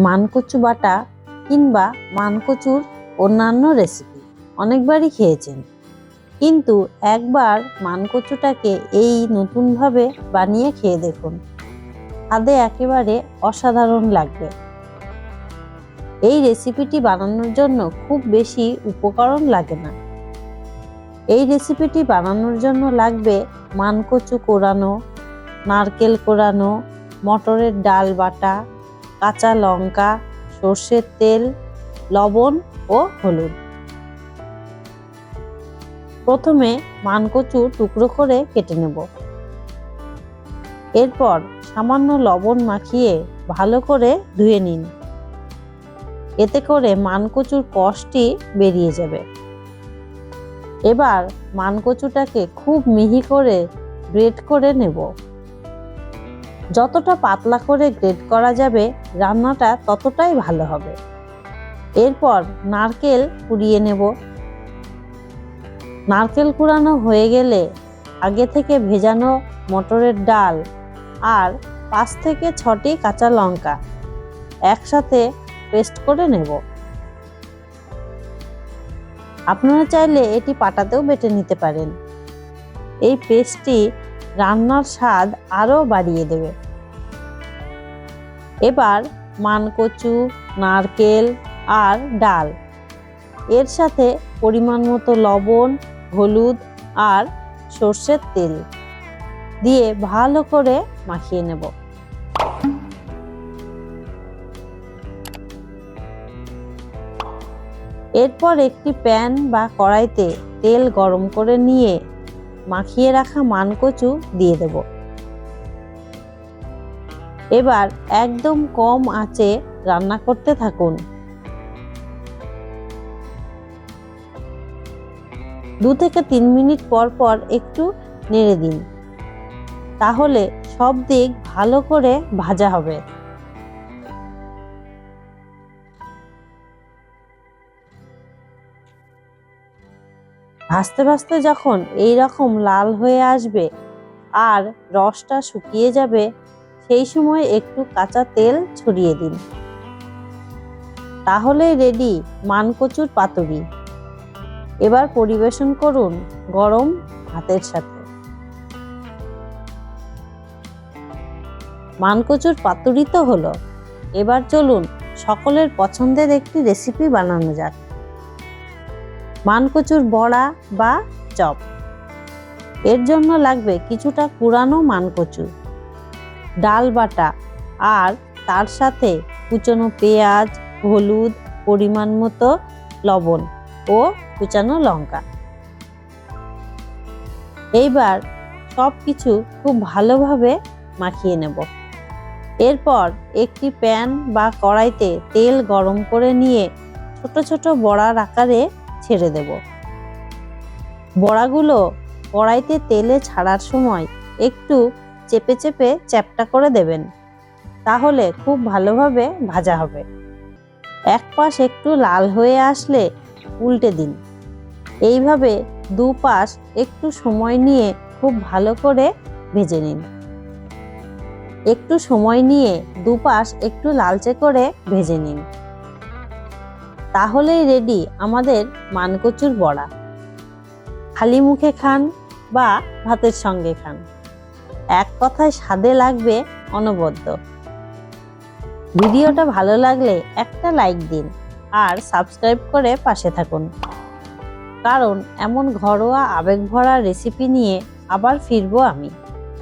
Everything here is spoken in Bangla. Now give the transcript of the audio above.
মানকচু বাটা কিংবা মানকচুর অন্যান্য রেসিপি অনেকবারই খেয়েছেন, কিন্তু একবার মানকচুটাকে এই নতুনভাবে বানিয়ে খেয়ে দেখুন, স্বাদে একেবারে অসাধারণ লাগবে। এই রেসিপিটি বানানোর জন্য খুব বেশি উপকরণ লাগে না। এই রেসিপিটি বানানোর জন্য লাগবে মানকচু কোরানো, নারকেল কোরানো, মটরের ডাল বাটা, কাঁচা লঙ্কা, সর্ষের তেল, লবণ ও হলুদ। প্রথমে মানকচু টুকরো করে কেটে নেব। এরপর সামান্য লবণ মাখিয়ে ভালো করে ধুয়ে নিন। এতে করে মানকচুর কষটি বেরিয়ে যাবে। এবার মানকচুটাকে খুব মিহি করে গ্রেট করে নেব। যতটা পাতলা করে গ্রেট করা যাবে রান্নাটা ততটাই ভালো হবে। এরপর নারকেল কুড়িয়ে নেব। নারকেল কুড়ানো হয়ে গেলে আগে থেকে ভেজানো মটরের ডাল আর 5 থেকে 6টি কাঁচা লঙ্কা একসাথে পেস্ট করে নেব। আপনারা চাইলে এটি পাটাতেও বেটে নিতে পারেন। এই পেস্টটি রান্নার স্বাদ আরও বাড়িয়ে দেবে। এবার মানকচু, নারকেল আর ডাল এর সাথে পরিমাণ মতো লবণ, হলুদ আর সর্ষের তেল দিয়ে ভালো করে মাখিয়ে নেব। এরপর একটি প্যান বা কড়াইতে তেল গরম করে নিয়ে মাখিয়ে রাখা মানকচু দিয়ে দেব। এবার একদম কম আঁচে রান্না করতে থাকুন। 2 থেকে 3 মিনিট পর পর একটু নেড়ে দিন, তাহলে সব দিক ভালো করে ভাজা হবে। ভাজতে ভাজতে যখন এই রকম লাল হয়ে আসবে আর রসটা শুকিয়ে যাবে, সেই সময় একটু কাঁচা তেল ছড়িয়ে দিন। তাহলেই রেডি মানকচুর পাতুরি। এবার পরিবেশন করুন গরম ভাতের সাথে। মানকচুর পাতুরি তো হলো, এবার চলুন সকলের পছন্দের একটি রেসিপি বানানো যাক। মানকচুর বড়া বা চপ। এর জন্য লাগবে কিছুটা কুড়ানো মানকচু, ডাল বাটা আর তার সাথে কুচনো পেঁয়াজ, হলুদ, পরিমাণ মতো লবণ ও কুচানো লঙ্কা। এইবার সব কিছু খুব ভালোভাবে মাখিয়ে নেব। এরপর একটি প্যান বা কড়াইতে তেল গরম করে নিয়ে ছোট ছোট বড়ার আকারে ছেড়ে দেব। বড়াগুলো কড়াইতে তেলে ছাড়ার সময় একটু চেপে চেপে চ্যাপ্টা করে দেবেন, তাহলে খুব ভালোভাবে ভাজা হবে। এক পাশ একটু লাল হয়ে আসলে উল্টে দিন। এইভাবে দুপাশ একটু সময় নিয়ে খুব ভালো করে ভেজে নিন। একটু সময় নিয়ে দুপাশ একটু লালচে করে ভেজে নিন, তাহলেই রেডি আমাদের মানকচুর বড়া। খালি মুখে খান বা ভাতের সঙ্গে খান, এক কথায় স্বাদে লাগবে অনবদ্য। ভিডিওটা ভালো লাগলে একটা লাইক দিন আর সাবস্ক্রাইব করে পাশে থাকুন, কারণ এমন ঘরোয়া আবেগভরা রেসিপি নিয়ে আবার ফিরবো আমি।